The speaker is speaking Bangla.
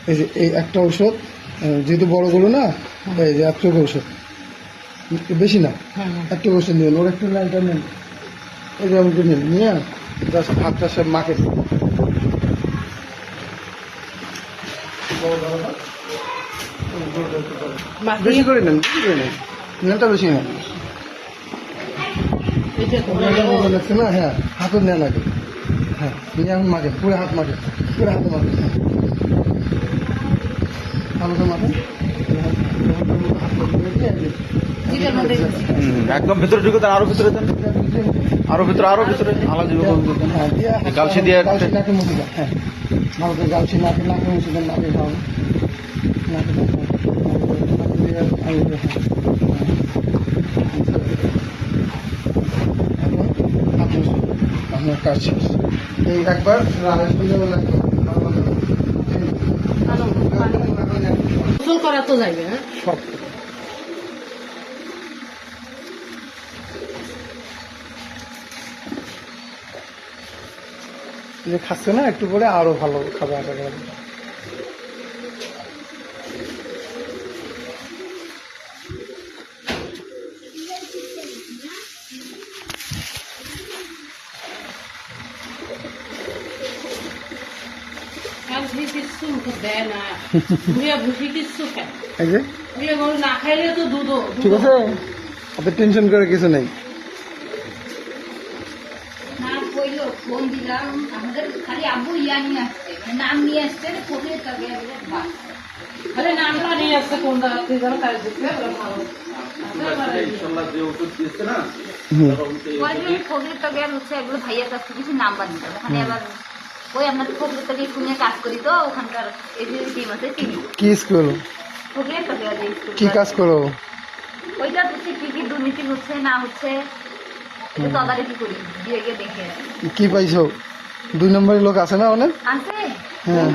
এই যে এই একটা ঔষধ, যেহেতু বড়গুলো না, এই যে এত ঔষধ বেশি না, একটা ঔষধ নিন, ওর একটু লাইনটা নেন, এই যে আমাকে নিন, নিয়ে জাস্ট হাতটা সব মাকে বেশি করে নেন, বেশি করে নেন, নেনটা বেশি নেন লাগছে না। হ্যাঁ, হাতও নেন আগে। হ্যাঁ, নিয়ে এখন মাকে পুরো হাত মাকে, পুরো হাতে মাকে, হাতে মাকে একদম ভিতরে ঢুকে দেন, আরো ভিতরে দেন, আরো ভিতরে, আরো ভিতরে আলাদা গালসি দিয়ে গালসি নাকে মুখে দেন। হ্যাঁ, ভালো করে গালসি নাকে নাকে মুছে দেন, নাকে খাওয়ান, নাকে আপনার কাজ শেষ। এই একবার করা তো যাবে। সব যে খাচ্ছে না, একটু পরে আরো ভালো খাবে আশা করা যায়। এই যে ঠিক আছে, আপনার টেনশন করে কিছু নেই। ফোন দিলাম, আমাদের খালি আব্বু ইয়া নিয়ে আসছে, মানে নাম নিয়ে আসছে, ফোনের তবে নামটা নিয়ে আসছে কোন জায়গা থেকে যেন তাই দেখবে ফোনের তবে আর হচ্ছে এগুলো ভাইয়ের কাছ থেকে কিছু নাম্বার নিতে হবে। ওখানে আবার ওই আপনাদের ফোনের তবে শুনে কাজ করি, তো ওখানকার এই যে টিম আছে চিনি কি স্কুল, ফোনের তবে কি কাজ করো? ওইটা হচ্ছে কি কি দুর্নীতি হচ্ছে না হচ্ছে তদারকি করি, গিয়ে গিয়ে দেখে। কি পাইছো? 2 নম্বরের লোক আছে না অনেক? আছে। হ্যাঁ।